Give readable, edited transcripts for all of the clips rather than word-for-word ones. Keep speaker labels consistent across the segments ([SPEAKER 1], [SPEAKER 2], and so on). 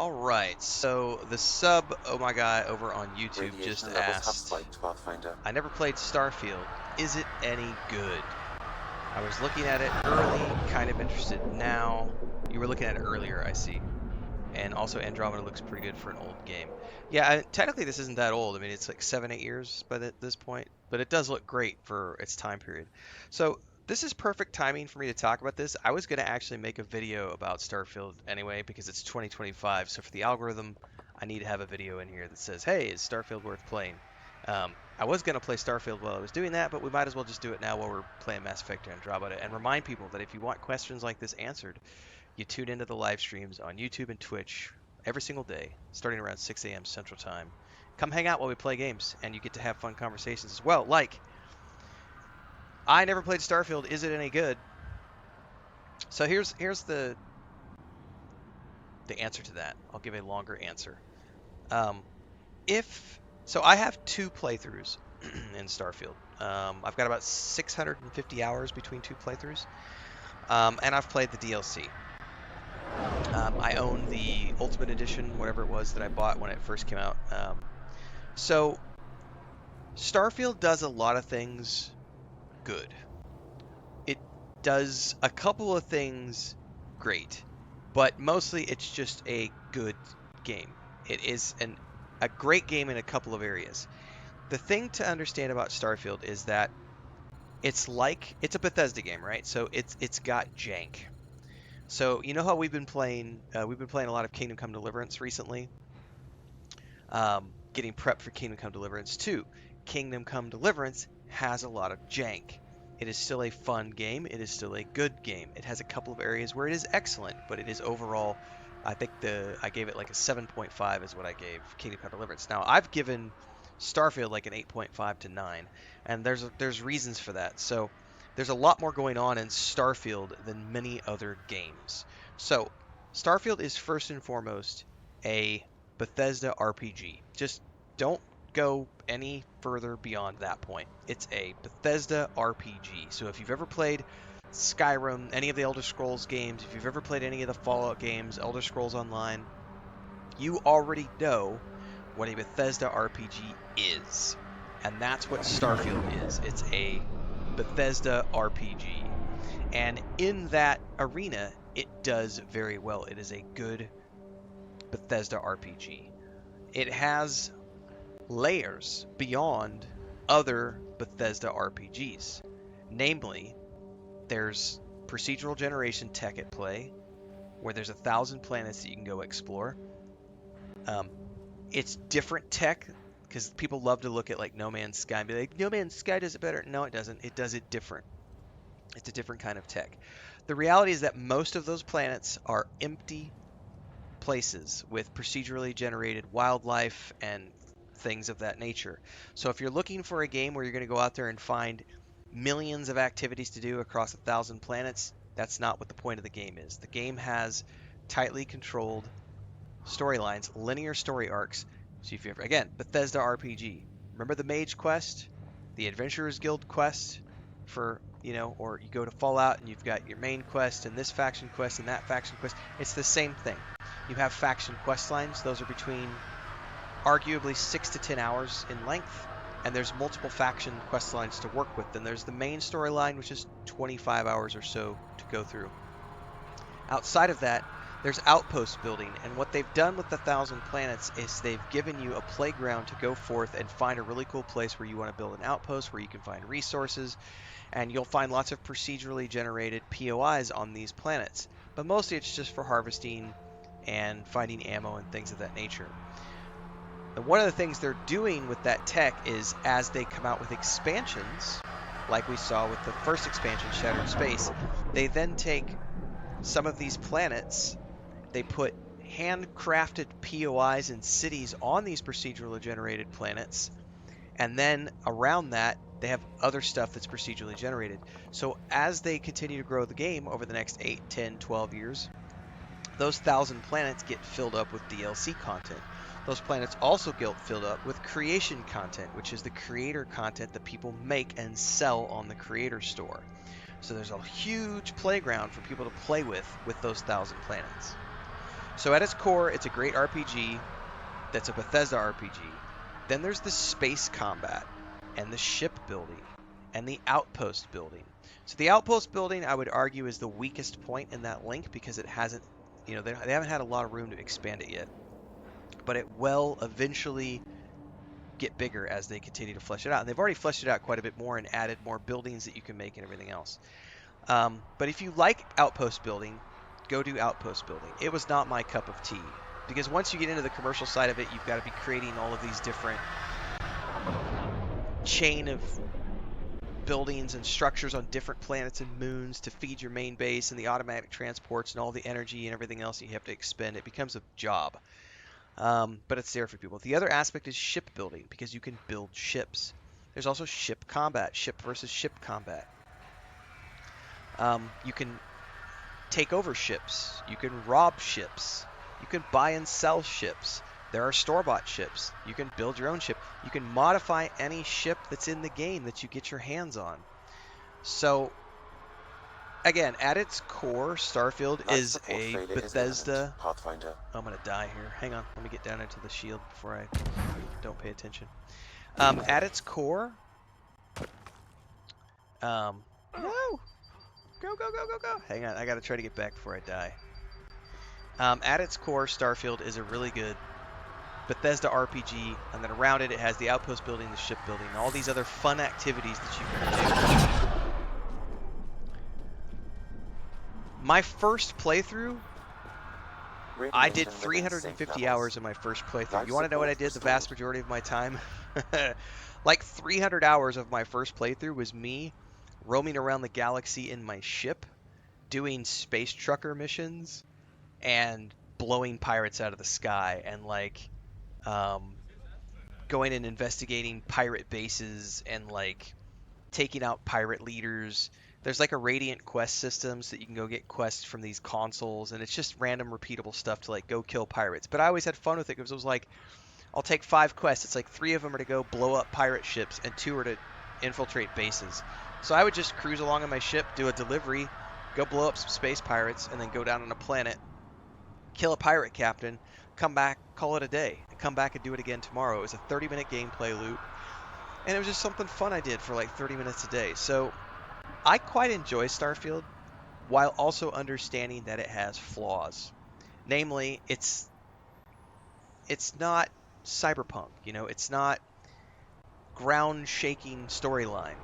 [SPEAKER 1] Alright, so the sub oh my guy over on YouTube just
[SPEAKER 2] Radiation levels have
[SPEAKER 1] asked,
[SPEAKER 2] spiked, Pathfinder.
[SPEAKER 1] I never played Starfield, is it any good? I was looking at it early, kind of interested now. You were looking at it earlier, I see. And also Andromeda looks pretty good for an old game. Yeah, technically this isn't that old. I mean, it's like 7, 8 years by this point, but it does look great for its time period. So this is perfect timing for me to talk about this. I was going to actually make a video about Starfield anyway because it's 2025. So for the algorithm, I need to have a video in here that says, "Hey, is Starfield worth playing?" I was going to play Starfield while I was doing that, but we might as well just do it now while we're playing Mass Effect Andromeda and remind people that if you want questions like this answered, you tune into the live streams on YouTube and Twitch every single day, starting around 6 a.m. Central Time. Come hang out while we play games, and you get to have fun conversations as well. Like, I never played Starfield. Is it any good? So here's the answer to that. I'll give a longer answer. Um, if so, I have 2 playthroughs in Starfield. I've got about 650 hours between 2 playthroughs, and I've played the DLC. I own the Ultimate Edition, whatever it was that I bought when it first came out. So Starfield does a lot of things good. It does a couple of things great, but mostly it's just a good game. It is a great game in a couple of areas. The thing to understand about Starfield is that it's a Bethesda game, right? So it's got jank. So you know how we've been playing a lot of Kingdom Come Deliverance recently, getting prepped for Kingdom Come Deliverance 2. Kingdom Come Deliverance has a lot of jank. It is still a fun game. It is still a good game. It has a couple of areas where it is excellent, but it is overall, I think I gave it like a 7.5 is what I gave Kingdom Come Deliverance. Now I've given Starfield like an 8.5 to 9, and there's reasons for that. So there's a lot more going on in Starfield than many other games. So Starfield is first and foremost a Bethesda RPG. Just don't go any further beyond that point. It's a Bethesda RPG. So if you've ever played Skyrim, any of the Elder Scrolls games, if you've ever played any of the Fallout games, Elder Scrolls Online, you already know what a Bethesda RPG is. And that's what Starfield is. It's a Bethesda RPG. And in that arena, it does very well. It is a good Bethesda RPG. It has layers beyond other Bethesda RPGs. Namely, there's procedural generation tech at play, where there's 1,000 planets that you can go explore. It's different tech, because people love to look at like No Man's Sky and be like, No Man's Sky does it better. No, it doesn't. It does it different. It's a different kind of tech. The reality is that most of those planets are empty places with procedurally generated wildlife and things of that nature. So if you're looking for a game where you're going to go out there and find millions of activities to do across 1,000 planets, that's not what the point of the game is. The game has tightly controlled storylines, linear story arcs. So if you ever, again, Bethesda RPG. Remember the Mage quest, the Adventurers Guild quest for, or you go to Fallout and you've got your main quest and this faction quest and that faction quest. It's the same thing. You have faction quest lines. Those are between arguably 6 to 10 hours in length, and there's multiple faction quest lines to work with. Then there's the main storyline, which is 25 hours or so to go through. Outside of that, there's outpost building, and what they've done with the 1,000 planets is they've given you a playground to go forth and find a really cool place where you want to build an outpost, where you can find resources, and you'll find lots of procedurally generated POIs on these planets. But mostly it's just for harvesting and finding ammo and things of that nature. And one of the things they're doing with that tech is as they come out with expansions, like we saw with the first expansion, Shattered Space, they then take some of these planets, they put handcrafted POIs and cities on these procedurally generated planets, and then around that, they have other stuff that's procedurally generated. So as they continue to grow the game over the next 8, 10, 12 years, those 1,000 planets get filled up with DLC content. Those planets also get filled up with creation content, which is the creator content that people make and sell on the creator store. So there's a huge playground for people to play with those 1,000 planets. So at its core, it's a great RPG that's a Bethesda RPG. Then there's the space combat and the ship building and the outpost building. So the outpost building, I would argue, is the weakest point in that link because it hasn't, they haven't had a lot of room to expand it yet. But it will eventually get bigger as they continue to flesh it out. And they've already fleshed it out quite a bit more and added more buildings that you can make and everything else. But if you like outpost building, go do outpost building. It was not my cup of tea because once you get into the commercial side of it, you've got to be creating all of these different chain of buildings and structures on different planets and moons to feed your main base and the automatic transports and all the energy and everything else you have to expend. It becomes a job. But it's there for people. The other aspect is ship building because you can build ships. There's also ship combat, ship versus ship combat. You can take over ships. You can rob ships. You can buy and sell ships. There are store-bought ships. You can build your own ship. You can modify any ship that's in the game that you get your hands on. So, again, at its core, Starfield is a Bethesda...
[SPEAKER 2] Pathfinder.
[SPEAKER 1] I'm going to die here. Hang on. Let me get down into the shield before I don't pay attention. At its core... no! Go, go, go, go, go! Hang on. I got to try to get back before I die. At its core, Starfield is a really good Bethesda RPG, and then around it, it has the outpost building, the ship building, and all these other fun activities that you can do. My first playthrough, I did 350 hours in my first playthrough. You want to know what I did the vast majority of my time? Like 300 hours of my first playthrough was me roaming around the galaxy in my ship, doing space trucker missions, and blowing pirates out of the sky, and going and investigating pirate bases and taking out pirate leaders. There's a Radiant quest system so that you can go get quests from these consoles, and it's just random repeatable stuff to go kill pirates. But I always had fun with it because it was I'll take 5 quests. It's 3 of them are to go blow up pirate ships and 2 are to infiltrate bases. So I would just cruise along on my ship, do a delivery, go blow up some space pirates, and then go down on a planet, kill a pirate captain, come back, call it a day, and come back and do it again tomorrow. It was a 30-minute gameplay loop, and it was just something fun I did for 30 minutes a day. So I quite enjoy Starfield, while also understanding that it has flaws. Namely, it's not cyberpunk, it's not ground-shaking storyline.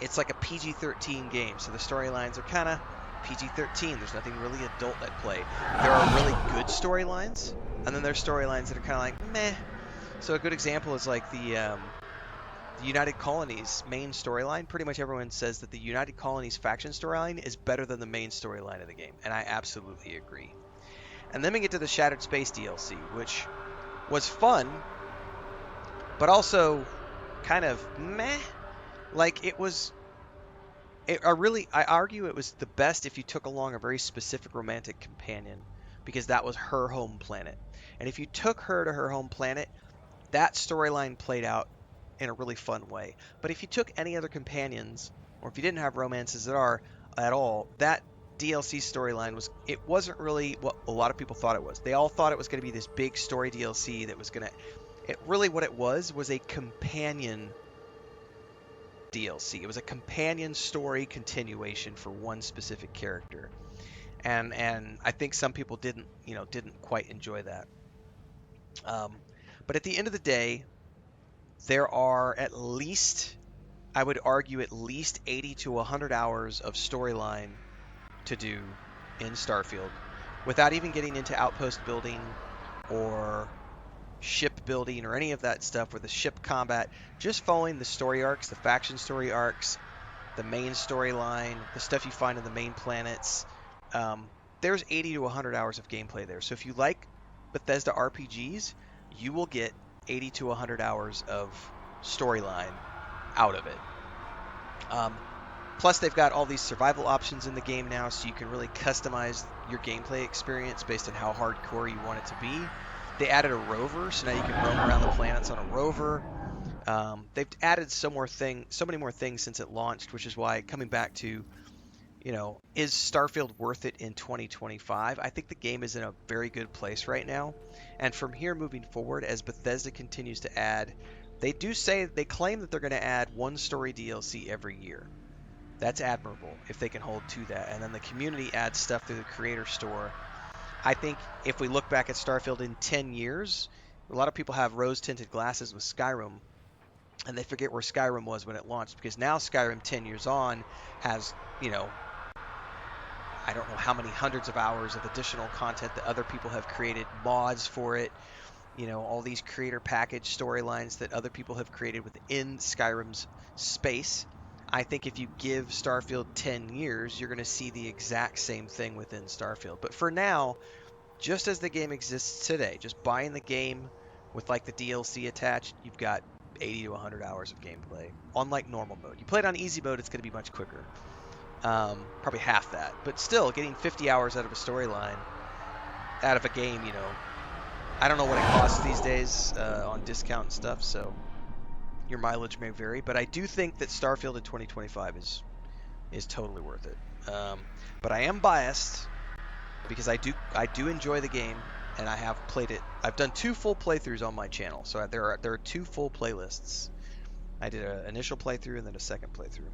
[SPEAKER 1] It's like a PG-13 game, so the storylines are kind of PG-13. There's nothing really adult at play. There are really good storylines, and then there's storylines that are kind of meh. So a good example is the United Colonies main storyline. Pretty much everyone says that the United Colonies faction storyline is better than the main storyline of the game, and I absolutely agree. And then we get to the Shattered Space DLC, which was fun, but also kind of meh. I argue it was the best if you took along a very specific romantic companion, because that was her home planet. And if you took her to her home planet, that storyline played out in a really fun way. But if you took any other companions, or if you didn't have romances at all, that DLC storyline wasn't really what a lot of people thought it was. They all thought it was going to be this big story DLC that was going to... what it was a companion DLC. It was a companion story continuation for one specific character. And I think some people didn't quite enjoy that. But at the end of the day, there are I would argue at least 80 to 100 hours of storyline to do in Starfield without even getting into outpost building or ship building or any of that stuff, or the ship combat. Just following the story arcs, the faction story arcs, the main storyline, the stuff you find in the main planets. There's 80 to 100 hours of gameplay there. So if you like Bethesda RPGs, you will get 80 to 100 hours of storyline out of it. Plus, they've got all these survival options in the game now, so you can really customize your gameplay experience based on how hardcore you want it to be. They added a rover, so now you can roam around the planets on a rover. They've added so many more things since it launched, which is why, coming back to Is Starfield worth it in 2025? I think the game is in a very good place right now. And from here moving forward, as Bethesda continues to add, they claim that they're going to add one story DLC every year. That's admirable if they can hold to that. And then the community adds stuff through the creator store. I think if we look back at Starfield in 10 years, a lot of people have rose tinted glasses with Skyrim, and they forget where Skyrim was when it launched, because now Skyrim 10 years on has, you know, I don't know how many hundreds of hours of additional content that other people have created, mods for it, all these creator package storylines that other people have created within Skyrim's space. I think if you give Starfield 10 years, you're going to see the exact same thing within Starfield. But for now, just as the game exists today, just buying the game with like the DLC attached, you've got 80 to 100 hours of gameplay on like normal mode. You play it on easy mode, it's going to be much quicker. Probably half that. But still, getting 50 hours out of a storyline, out of a game, I don't know what it costs these days on discount and stuff, so your mileage may vary. But I do think that Starfield in 2025 is totally worth it. But I am biased because I do enjoy the game, and I have played it. I've done 2 full playthroughs on my channel, so there are 2 full playlists. I did an initial playthrough and then a second playthrough.